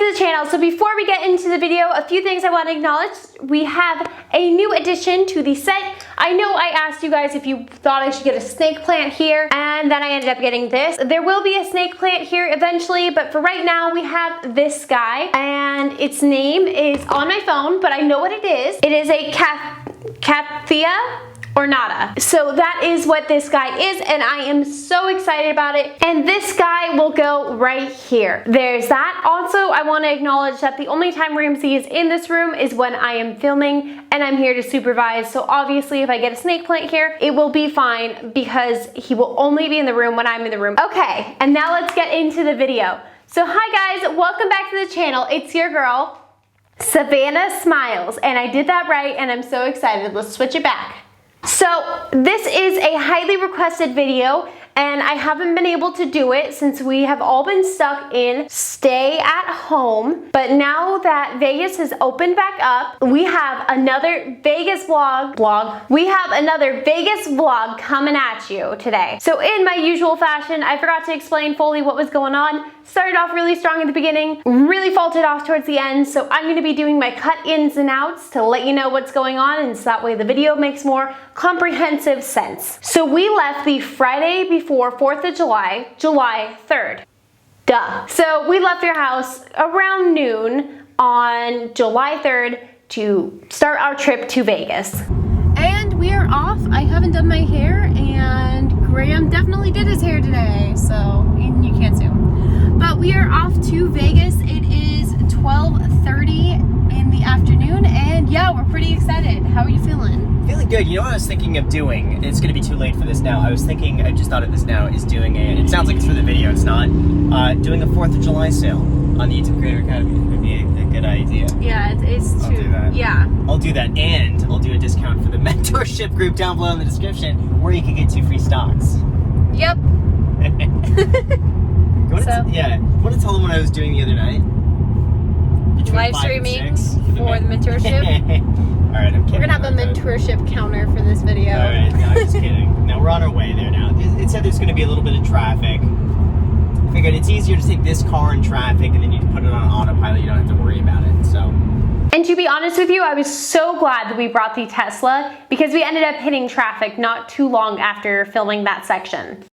to the channel. So before we get into the video, a few things I want to acknowledge. We have a new addition to the set. I know I asked you guys if you thought I should get a snake plant here, and then I ended up getting this. There will be a snake plant here eventually, but for right now we have this guy, and its name is on my phone, but I know what it is. It is a Cathia ornata. So that is what this guy is, and I am so excited about it. And this guy will go right here. There's that. Also, I want to acknowledge that the only time Ramsey is in this room is when I am filming and I'm here to supervise. So obviously if I get a snake plant here, it will be fine because he will only be in the room when I'm in the room. Okay, and now let's get into the video. So hi guys, welcome back to the channel. It's your girl, Savannah Smiles, and I did that right and I'm so excited. Let's switch it back. So this is a highly requested video, and I haven't been able to do it since we have all been stuck in stay at home. But now that Vegas has opened back up, we have another Vegas vlog coming at you today. So in my usual fashion, I forgot to explain fully what was going on. Started off really strong at the beginning, really faltered off towards the end. So I'm gonna be doing my cut ins and outs to let you know what's going on, and so that way the video makes more comprehensive sense. So we left the Friday before 4th of July, July 3rd. Duh. So we left your house around noon on July 3rd to start our trip to Vegas. And we are off. I haven't done my hair, and Graham definitely did his hair today, so, and you can't zoom. But we are off to Vegas. It is 12:30 in the afternoon, and yeah, we're pretty excited. How are you feeling? Feeling good. You know what I was thinking of doing? It's going to be too late for this now. I just thought of this now, is doing it sounds like it's for the video, it's not. Doing a 4th of July sale on the YouTube Creator Academy would be a good idea. Yeah, it's I'll do that. Yeah. I'll do that, and I'll do a discount for the mentorship group down below in the description where you can get 2 free stocks. Yep. Yeah. What to tell them what I was doing the other night? Live streaming for the mentorship. Alright, I'm kidding. We're gonna have a mentorship counter for this video. Alright, no, I'm just kidding. No, we're on our way there now. It said there's gonna be a little bit of traffic. I figured it's easier to take this car in traffic and then you can put it on autopilot. You don't have to worry about it, so. And to be honest with you, I was so glad that we brought the Tesla because we ended up hitting traffic not too long after filming that section.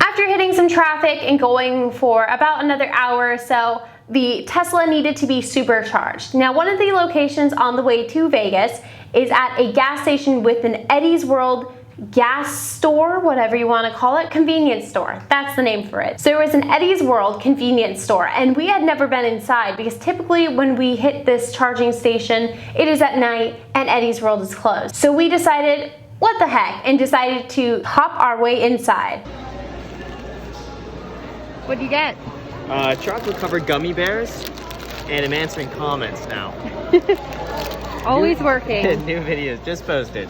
After hitting some traffic and going for about another hour or so, the Tesla needed to be supercharged. Now, one of the locations on the way to Vegas is at a gas station with an Eddie's World gas store, whatever you want to call it, convenience store. That's the name for it. So there was an Eddie's World convenience store, and we had never been inside because typically when we hit this charging station, it is at night and Eddie's World is closed. So we decided, what the heck, and decided to hop our way inside. What'd you get? Chocolate covered gummy bears, and I'm answering comments now. Always working. New videos just posted.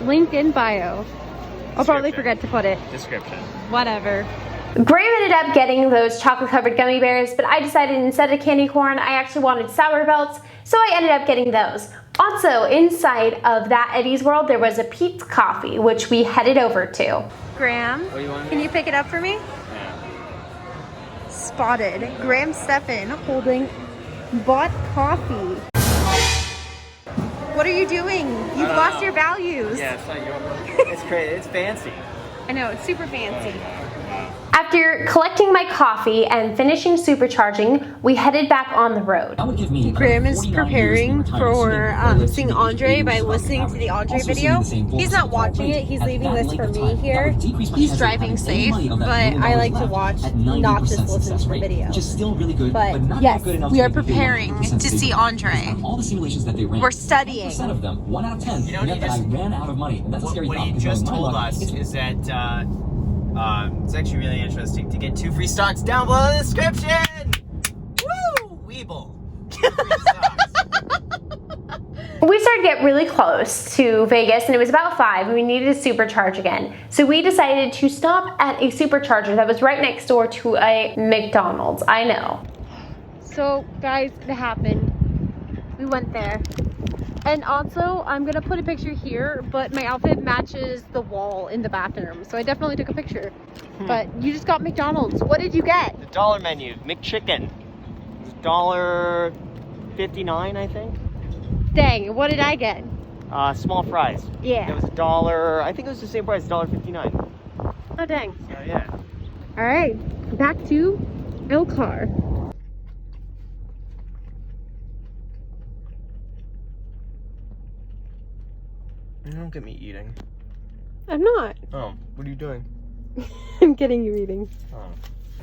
Link in bio. I'll probably forget to put it. Description. Whatever. Graham ended up getting those chocolate covered gummy bears, but I decided instead of candy corn, I actually wanted sour belts, so I ended up getting those. Also, inside of that Eddie's World, there was a Pete's Coffee, which we headed over to. Graham, What do you want? can you pick it up for me? Spotted Graham Stephan holding bought coffee. What are you doing? You've lost your values. Yeah, it's not your It's crazy. It's fancy. I know, it's super fancy. After collecting my coffee and finishing supercharging, we headed back on the road. Graham is preparing for seeing Andre by listening to the Andre video. He's not watching it, he's leaving this for me here. He's driving safe, but I like to watch, not just listen to the video. But yes, we are preparing to see Andre. We're studying. You know, what he just told us is that it's actually really interesting to get 2 free stocks down below in the description. Woo! Weeble. 2 free stocks. We started to get really close to Vegas, and it was about 5, and we needed to supercharge again. So we decided to stop at a supercharger that was right next door to a McDonald's. I know. So guys, it happened. We went there. And also, I'm gonna put a picture here, but my outfit matches the wall in the bathroom, so I definitely took a picture. But you just got McDonald's. What did you get? The dollar menu, McChicken. $1.59, I think. Dang, what did I get? Small fries. Yeah. It was $1. I think it was the same price, $1.59. Oh dang. So yeah. All right, back to El Car. Don't get me eating. I'm not. Oh, what are you doing? I'm getting you eating. Oh.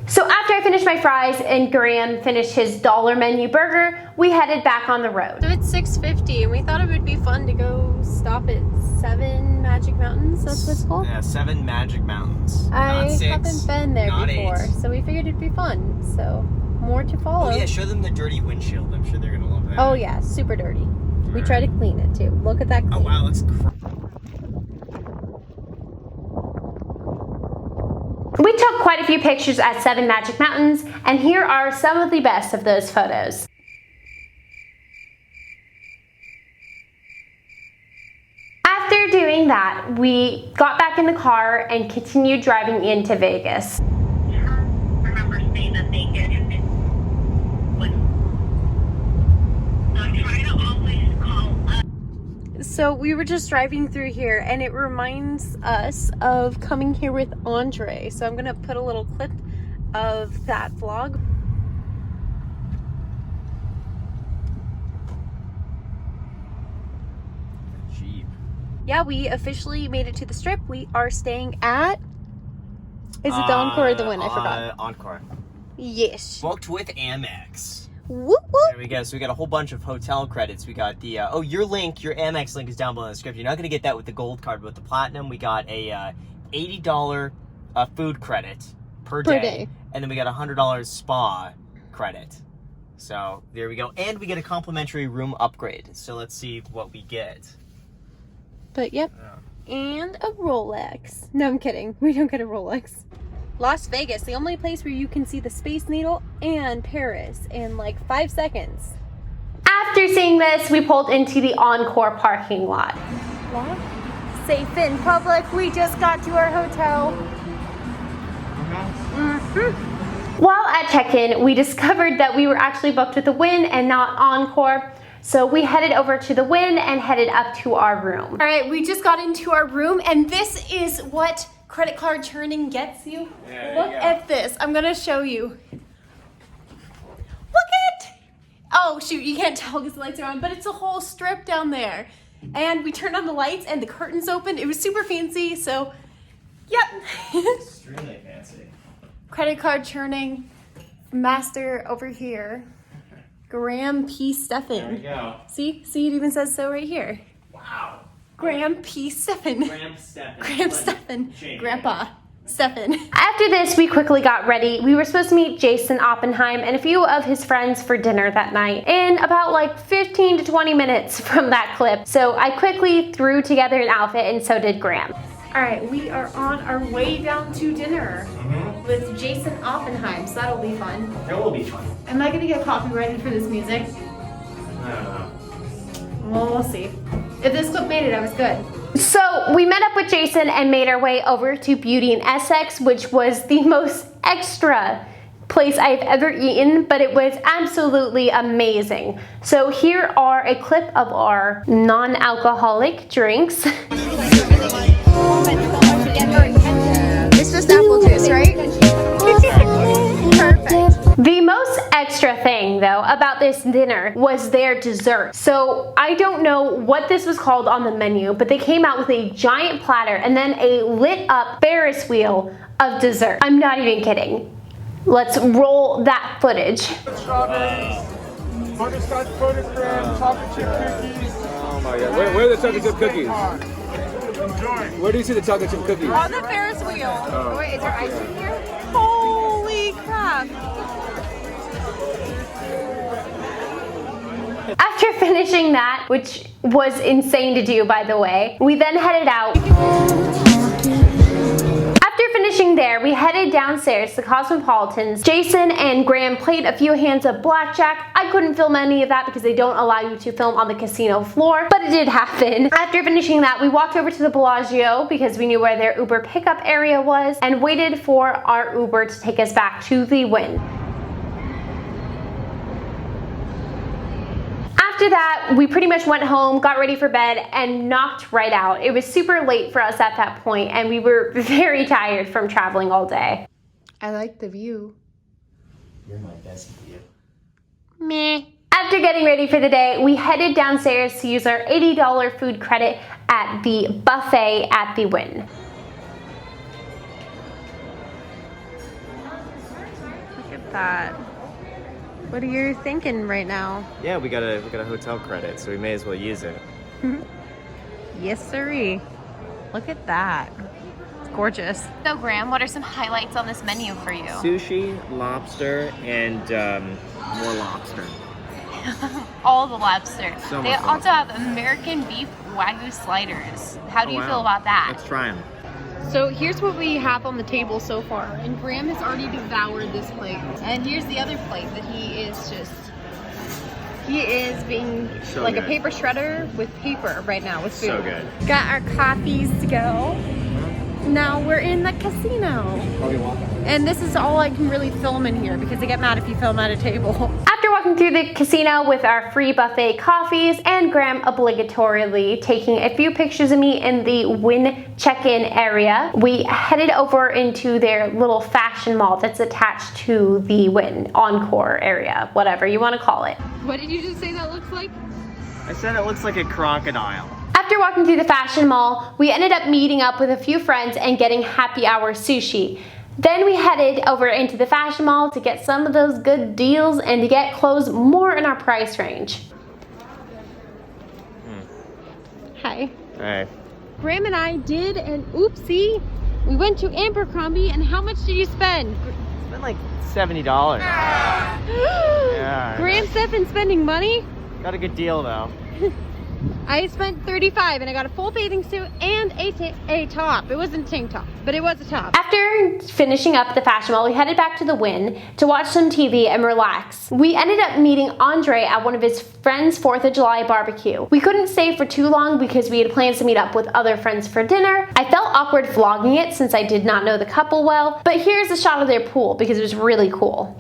So after I finished my fries and Graham finished his dollar menu burger, we headed back on the road. So it's 6:50 and we thought it would be fun to go stop at 7 Magic Mountains. That's what it's called? Yeah, 7 Magic Mountains. I Not 6, haven't been there not before, 8. so we figured it'd be fun. So more to follow. Oh yeah, show them the dirty windshield. I'm sure they're gonna love that. Oh yeah, super dirty. We try to clean it too. Look at that. Oh wow, that's We took quite a few pictures at 7 Magic Mountains, and here are some of the best of those photos. After doing that, we got back in the car and continued driving into Vegas. Remember staying in Vegas. So try to always call up. So we were just driving through here and it reminds us of coming here with Andre. So I'm gonna put a little clip of that vlog. cheap. Yeah, we officially made it to the strip. We are staying at, is it the Encore or the Wynn? I forgot. Encore. Yes. Booked with Amex. Whoop whoop. There we go. So we got a whole bunch of hotel credits. We got the your Amex link is down below in the description. You're not gonna get that with the gold card, but with the platinum, we got a $80 food credit per day, and then we got a $100 spa credit. So there we go, and we get a complimentary room upgrade. So let's see what we get. But yep. And a Rolex. No, I'm kidding. We don't get a Rolex. Las Vegas, the only place where you can see the Space Needle and Paris in like 5 seconds. After seeing this, we pulled into the Encore parking lot. What? Safe in public. We just got to our hotel. While at check-in, we discovered that we were actually booked with the Wynn and not Encore. So we headed over to the Wynn and headed up to our room. All right, we just got into our room and this is what credit card churning gets you. Look at this. I'm gonna show you. Look at! Oh shoot, you can't tell because the lights are on, but it's a whole strip down there. And we turned on the lights and the curtains opened. It was super fancy, so yep. Extremely fancy. Credit card churning master over here. Graham P. Stephan. There we go. See, it even says so right here. Wow. Graham P. Stephan. Graham Stephan. Graham Stephan. Shame. Grandpa Stephan. After this, we quickly got ready. We were supposed to meet Jason Oppenheim and a few of his friends for dinner that night in about like 15 to 20 minutes from that clip. So I quickly threw together an outfit and so did Graham. All right, we are on our way down to dinner with Jason Oppenheim, so that'll be fun. That will be fun. Am I gonna get copyrighted for this music? I don't know. Well, we'll see. If this clip made it, I was good. So we met up with Jason and made our way over to Beauty in Essex, which was the most extra place I've ever eaten, but it was absolutely amazing. So here are a clip of our non-alcoholic drinks. It's just apple juice, right? Perfect. The most extra thing though about this dinner was their dessert. So I don't know what this was called on the menu, but they came out with a giant platter and then a lit up Ferris wheel of dessert. I'm not even kidding. Let's roll that footage. Strawberries, butterscotch buttercream, chocolate chip cookies. Oh my god. Where are the chocolate chip cookies? Where do you see the chocolate chip cookies? On the Ferris wheel. Oh. Wait, is there ice cream here? Holy crap. After finishing that, which was insane to do by the way, we then headed out. After finishing there, we headed went downstairs to Cosmopolitan's. Jason and Graham played a few hands of blackjack. I couldn't film any of that because they don't allow you to film on the casino floor, but it did happen. After finishing that, we walked over to the Bellagio because we knew where their Uber pickup area was and waited for our Uber to take us back to the Wynn. After that, we pretty much went home, got ready for bed, and knocked right out. It was super late for us at that point, and we were very tired from traveling all day. I like the view. You're my best view. Meh. After getting ready for the day, we headed downstairs to use our $80 food credit at the buffet at the Wynn. Look at that. What are you thinking right now? Yeah, we got a hotel credit, so we may as well use it. Yes, sirree. Look at that. It's gorgeous. So Graham, what are some highlights on this menu for you? Sushi, lobster, and more lobster. All the lobster. So They much also lobster. have American beef Wagyu sliders. How do you wow. feel about that? Let's try them. So here's what we have on the table so far. And Graham has already devoured this plate. And here's the other plate that he is being So like good. a paper shredder with paper right now with food. So good. Got our coffees to go. Now we're in the casino. And this is all I can really film in here because they get mad if you film at a table. After walking through the casino with our free buffet coffees and Graham obligatorily taking a few pictures of me in the Wynn check-in area, we headed over into their little fashion mall that's attached to the Wynn Encore area, whatever you want to call it. What did you just say that looks like? I said it looks like a crocodile. After walking through the fashion mall, we ended up meeting up with a few friends and getting happy hour sushi. Then we headed over into the fashion mall to get some of those good deals and to get clothes more in our price range. Hi. Alright. Graham and I did an oopsie. We went to Abercrombie, and how much did you spend? It's been like $70. Yeah. Graham Stephan spending money? Got a good deal though. I spent $35 and I got a full bathing suit and a top. It wasn't a tank top, but it was a top. After finishing up the fashion mall, we headed back to the Wynn to watch some TV and relax. We ended up meeting Andre at one of his friends' 4th of July barbecue. We couldn't stay for too long because we had plans to meet up with other friends for dinner. I felt awkward vlogging it since I did not know the couple well, but here's a shot of their pool because it was really cool.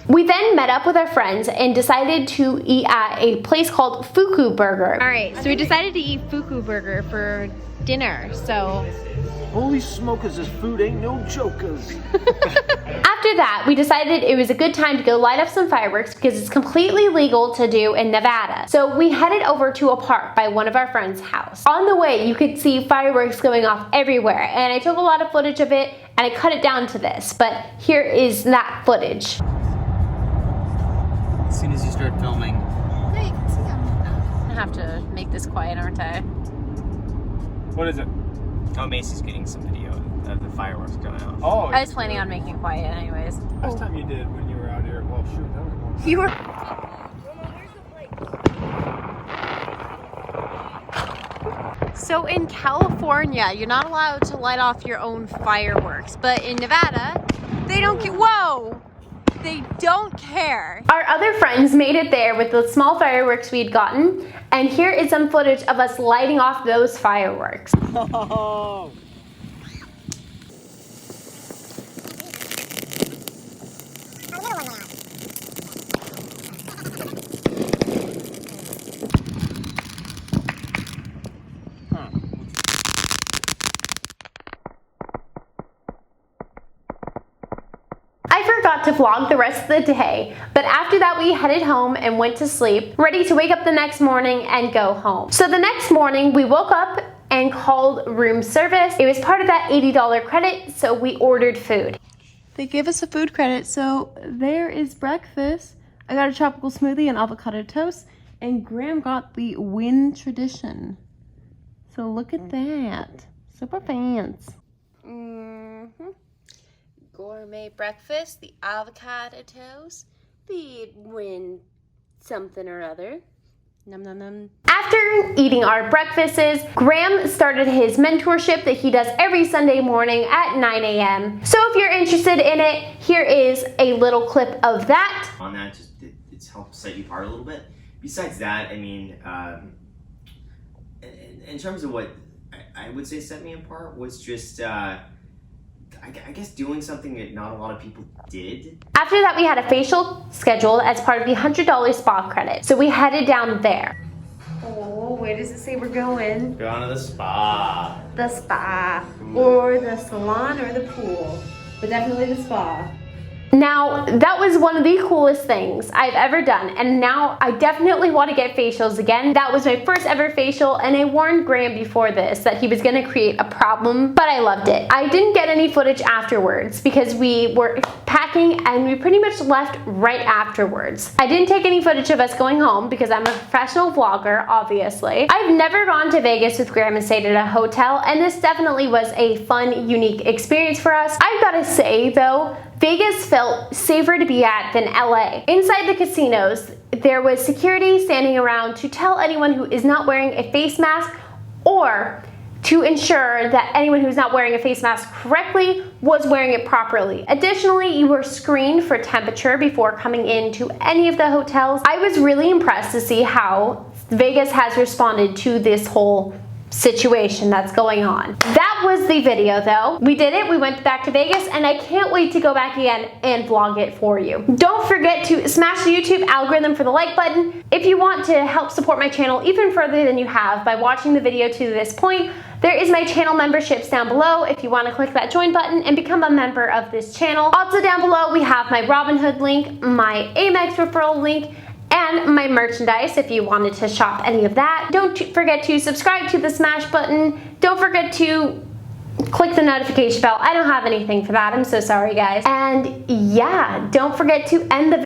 We then met up with our friends and decided to eat at a place called Fuku Burger. All right, so we decided to eat Fuku Burger for dinner, so. Holy smokers, this food ain't no jokers. After that, we decided it was a good time to go light up some fireworks because it's completely legal to do in Nevada. So we headed over to a park by one of our friends' house. On the way, you could see fireworks going off everywhere, and I took a lot of footage of it and I cut it down to this, but here is that footage. As soon as you start filming. Yeah, you can see them. I have to make this quiet, aren't I? What is it? Oh, Macy's getting some video of the fireworks going off. Oh, I was planning on making it quiet anyways. last time you did when you were out here. Well, shoot, that was more. You were. So in California, you're not allowed to light off your own fireworks, but in Nevada, they don't care. Whoa! They don't care. Our other friends made it there with the small fireworks we'd gotten, and here is some footage of us lighting off those fireworks. Oh. I forgot to vlog the rest of the day, but after that we headed home and went to sleep, ready to wake up the next morning and go home. So the next morning we woke up and called room service. It was part of that $80 credit, so we ordered food. They gave us a food credit, so there is breakfast. I got a tropical smoothie and avocado toast, and Graham got the Wynn tradition. So look at that. Super fancy. Gourmet breakfast, the avocado toast, the Wynn something or other, Num num num. After eating our breakfasts, Graham started his mentorship that he does every Sunday morning at 9 a.m. So if you're interested in it, here is a little clip of that. On that, just it's helped set you apart a little bit. Besides that, I mean, in terms of what I would say set me apart was just, I guess doing something that not a lot of people did. After that, we had a facial scheduled as part of the $100 spa credit. So we headed down there. Oh, where does it say we're going? Going to the spa. The spa, or the salon, or the pool. But definitely the spa. Now, that was one of the coolest things I've ever done, and now I definitely want to get facials again. That was my first ever facial, and I warned Graham before this that he was going to create a problem, but I loved it. I didn't get any footage afterwards because we were packing and we pretty much left right afterwards. I didn't take any footage of us going home because I'm a professional vlogger, obviously. I've never gone to Vegas with Graham and stayed at a hotel, and this definitely was a fun, unique experience for us. I've got to say, though, Vegas felt safer to be at than LA. Inside the casinos, there was security standing around to tell anyone who is not wearing a face mask or to ensure that anyone who's not wearing a face mask correctly was wearing it properly. Additionally, you were screened for temperature before coming into any of the hotels. I was really impressed to see how Vegas has responded to this whole situation that's going on. That was the video though. We did it, we went back to Vegas, and I can't wait to go back again and vlog it for you. Don't forget to smash the YouTube algorithm for the like button. If you want to help support my channel even further than you have by watching the video to this point, there is my channel memberships down below if you want to click that join button and become a member of this channel. Also down below we have my Robinhood link, my Amex referral link, and my merchandise if you wanted to shop any of that. Don't forget to subscribe to the smash button. Don't forget to click the notification bell. I don't have anything for that. I'm so sorry, guys. And yeah, don't forget to end the